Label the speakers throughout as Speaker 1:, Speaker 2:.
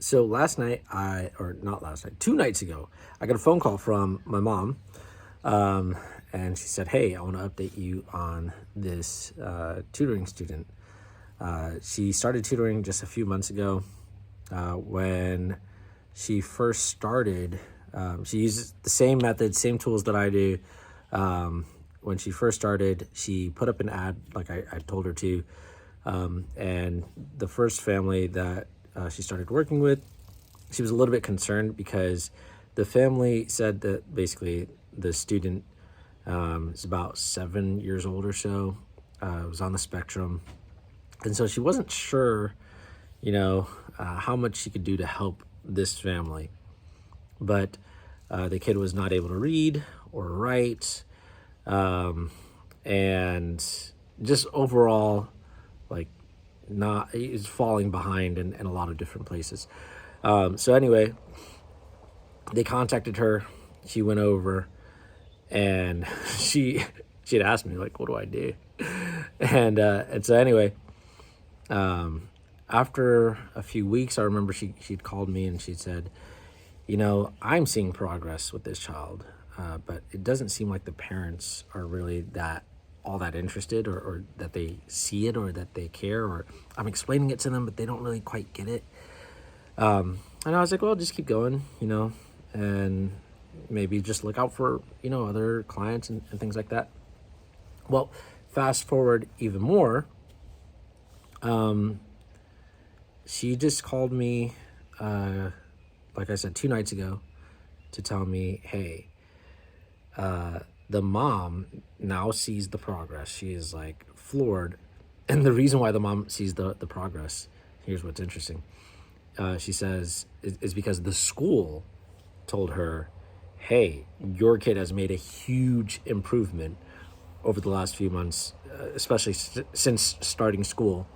Speaker 1: So last night, or not last night, 2 nights ago, I got a phone call from my mom, and she said, "Hey, I want to update you on this tutoring student. She started tutoring just a few months ago. When she first started, she uses the same method, same tools that I do. When she first started, she put up an ad like I told her to, and the first family that she started working with, she was a little bit concerned because the family said that basically the student is about 7 years old or so, was on the spectrum. And so she wasn't sure, how much she could do to help this family. But the kid was not able to read or write, and just overall, like, not, he's falling behind in a lot of different places. So anyway, they contacted her. She went over, and she had asked me, like, what do I do? And so anyway, after a few weeks, I remember she'd called me and she said, I'm seeing progress with this child, but it doesn't seem like the parents are really all that interested, or that they see it, or that they care, or I'm explaining it to them, but they don't really quite get it. And I was like, well, just keep going, and maybe just look out for, other clients and things like that. Well, fast forward even more. She just called me, like I said, 2 nights ago to tell me, hey, the mom now sees the progress. She is like floored. And the reason why the mom sees the progress, here's what's interesting. She says, is because the school told her, hey, your kid has made a huge improvement over the last few months, especially since starting school.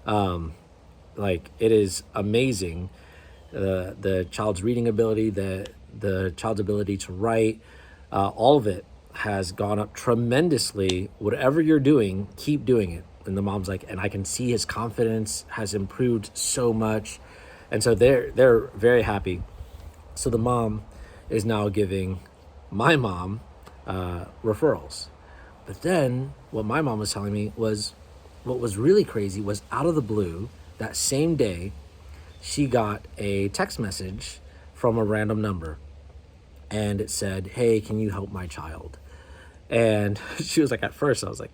Speaker 1: Like, it is amazing. The child's reading ability, the child's ability to write, all of it has gone up tremendously. Whatever you're doing, keep doing it. And the mom's like, and I can see his confidence has improved so much. And so they're very happy. So the mom is now giving my mom referrals. But then what my mom was telling me was, what was really crazy was, out of the blue, that same day, she got a text message from a random number. And it said, hey, can you help my child? And she was like, at first I was like,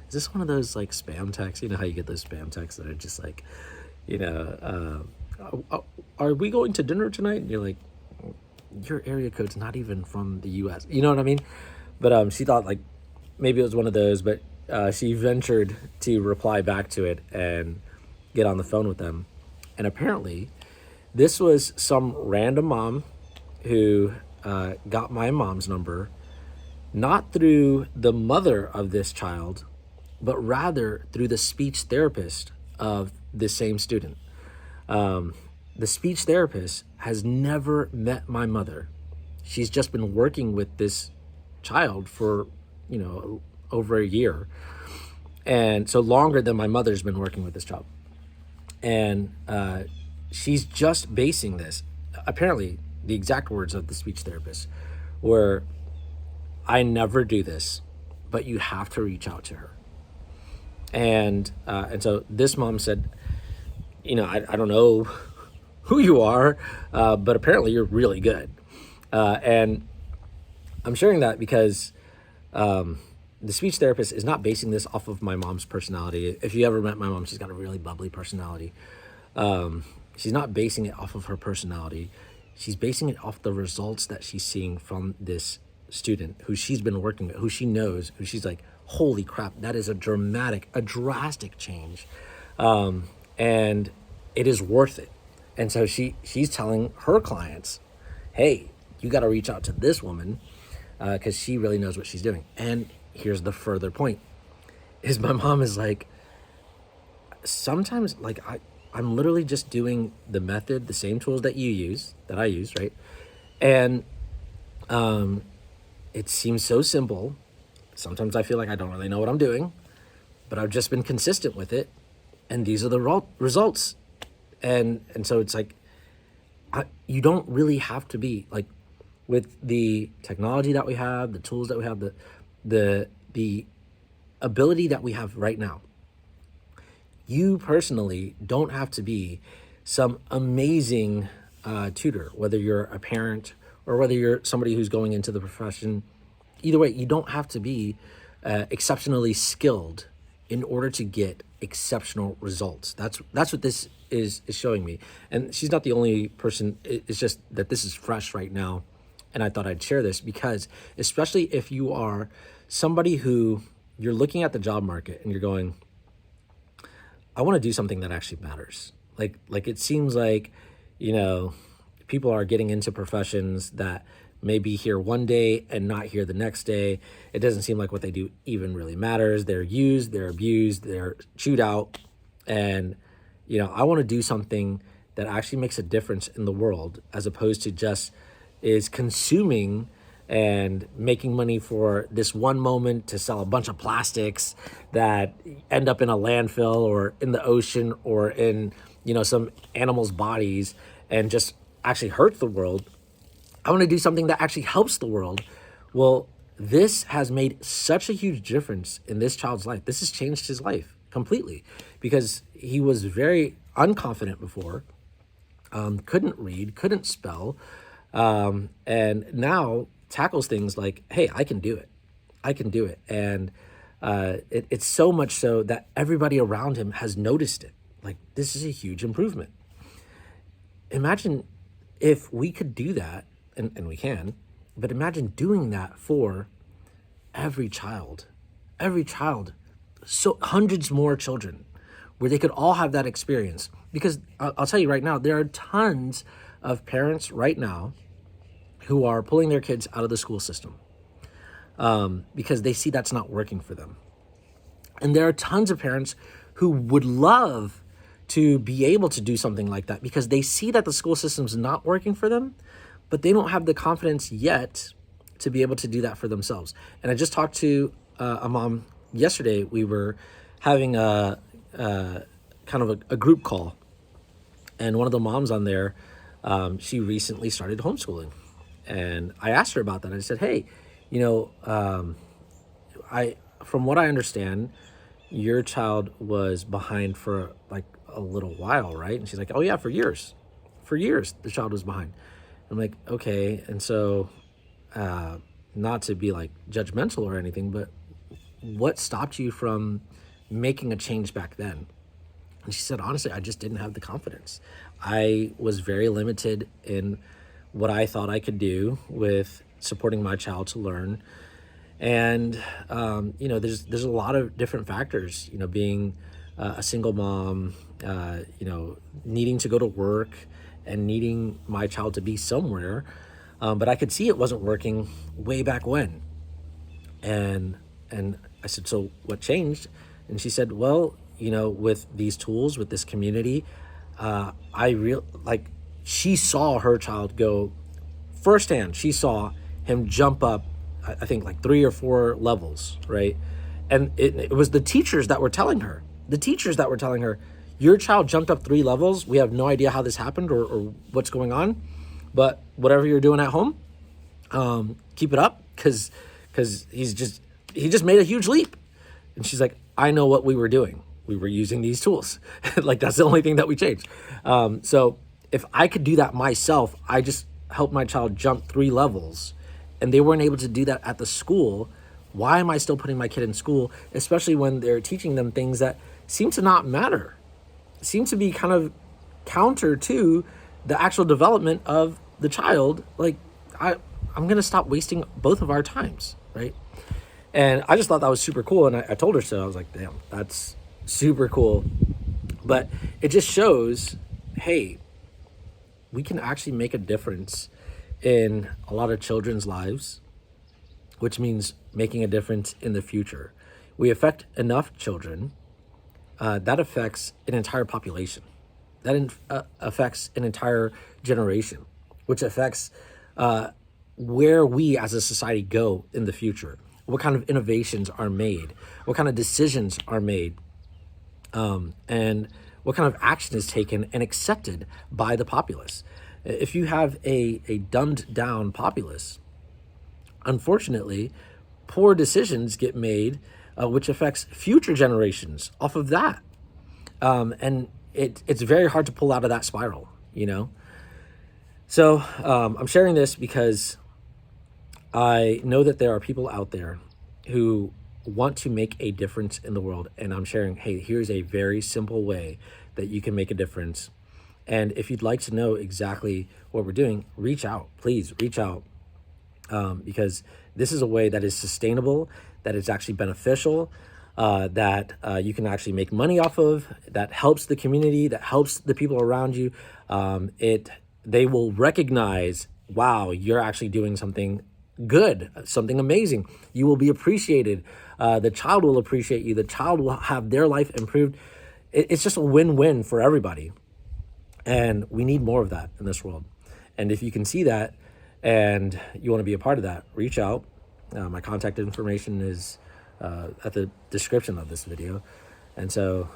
Speaker 1: is this one of those like spam texts? You know how you get those spam texts that are just like, are we going to dinner tonight? And you're like, your area code's not even from the US. You know what I mean? But she thought like maybe it was one of those, but she ventured to reply back to it and get on the phone with them. And apparently this was some random mom who got my mom's number, not through the mother of this child, but rather through the speech therapist of the same student. The speech therapist has never met my mother. She's just been working with this child for, over a year. And so longer than my mother's been working with this child. And she's just basing this, apparently the exact words of the speech therapist were, I never do this, but you have to reach out to her. And so this mom said, I don't know who you are, but apparently you're really good. And I'm sharing that because the speech therapist is not basing this off of my mom's personality. If you ever met my mom, she's got a really bubbly personality. She's not basing it off of her personality. She's basing it off the results that she's seeing from this student who she's been working with, who she knows, who she's like, holy crap, that is a drastic change. And it is worth it. And so she's telling her clients, hey, you got to reach out to this woman because she really knows what she's doing. And here's the further point, is my mom is like, sometimes like I'm literally just doing the method, the same tools that I use, right? And it seems so simple. Sometimes I feel like I don't really know what I'm doing, but I've just been consistent with it. And these are the results. And so it's like, You don't really have to be like, with the technology that we have, the tools that we have, the ability that we have right now. You personally don't have to be some amazing tutor, whether you're a parent or whether you're somebody who's going into the profession. Either way, you don't have to be exceptionally skilled in order to get exceptional results. That's what this is showing me. And she's not the only person. It's just that this is fresh right now, and I thought I'd share this because, especially if you are somebody who you're looking at the job market and you're going, I want to do something that actually matters. Like it seems like, people are getting into professions that may be here one day and not here the next day. It doesn't seem like what they do even really matters. They're used, they're abused, they're chewed out. And, I want to do something that actually makes a difference in the world, as opposed to just is consuming and making money for this one moment to sell a bunch of plastics that end up in a landfill or in the ocean or in, some animals' bodies, and just actually hurts the world. I want to do something that actually helps the world. Well, this has made such a huge difference in this child's life. This has changed his life completely, because he was very unconfident before, couldn't read, couldn't spell, and now tackles things like, hey, I can do it. I can do it. And it's so much so that everybody around him has noticed it. Like, this is a huge improvement. Imagine if we could do that, and we can, but imagine doing that for every child, so hundreds more children, where they could all have that experience. Because I'll tell you right now, there are tons of parents right now who are pulling their kids out of the school system because they see that's not working for them. And there are tons of parents who would love to be able to do something like that because they see that the school system's not working for them, but they don't have the confidence yet to be able to do that for themselves. And I just talked to a mom yesterday. We were having a kind of a group call, and one of the moms on there, she recently started homeschooling. And I asked her about that. I said, hey, from what I understand, your child was behind for like a little while, right? And she's like, oh yeah, for years the child was behind. I'm like, okay. And so not to be like judgmental or anything, but what stopped you from making a change back then? And she said, honestly, I just didn't have the confidence. I was very limited in what I thought I could do with supporting my child to learn. And, there's a lot of different factors, being a single mom, needing to go to work and needing my child to be somewhere. But I could see it wasn't working way back when. And I said, so what changed? And she said, well, with these tools, with this community, she saw her child go firsthand. She saw him jump up, I think like 3 or 4 levels, right? And it was the teachers that were telling her, your child jumped up 3 levels. We have no idea how this happened or what's going on, but whatever you're doing at home, keep it up, because he just made a huge leap. And she's like, I know what we were doing. We were using these tools. Like, that's the only thing that we changed. So if I could do that myself, I just helped my child jump 3 levels, and they weren't able to do that at the school. Why am I still putting my kid in school, especially when they're teaching them things that seem to not matter, seem to be kind of counter to the actual development of the child? Like, I'm going to stop wasting both of our times, right? And I just thought that was super cool. And I told her so. I was like, damn, that's super cool. But it just shows, hey, we can actually make a difference in a lot of children's lives, which means making a difference in the future. We affect enough children, that affects an entire population. That affects an entire generation, which affects where we as a society go in the future. What kind of innovations are made, what kind of decisions are made, and what kind of action is taken and accepted by the populace. If you have a dumbed down populace, unfortunately, poor decisions get made, which affects future generations off of that. And it's very hard to pull out of that spiral, you know? So I'm sharing this because I know that there are people out there who want to make a difference in the world. And I'm sharing, hey, here's a very simple way that you can make a difference. And if you'd like to know exactly what we're doing, reach out. Please reach out, because this is a way that is sustainable, that is actually beneficial, that you can actually make money off of, that helps the community, that helps the people around you. They will recognize, wow, you're actually doing something good, something amazing. You will be appreciated. The child will appreciate you. The child will have their life improved. It's just a win-win for everybody. And we need more of that in this world. And if you can see that and you want to be a part of that, reach out. My contact information is at the description of this video. And so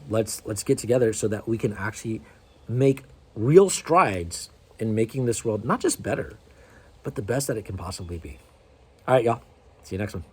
Speaker 1: let's get together so that we can actually make real strides in making this world not just better, but the best that it can possibly be. All right, y'all. See you next one.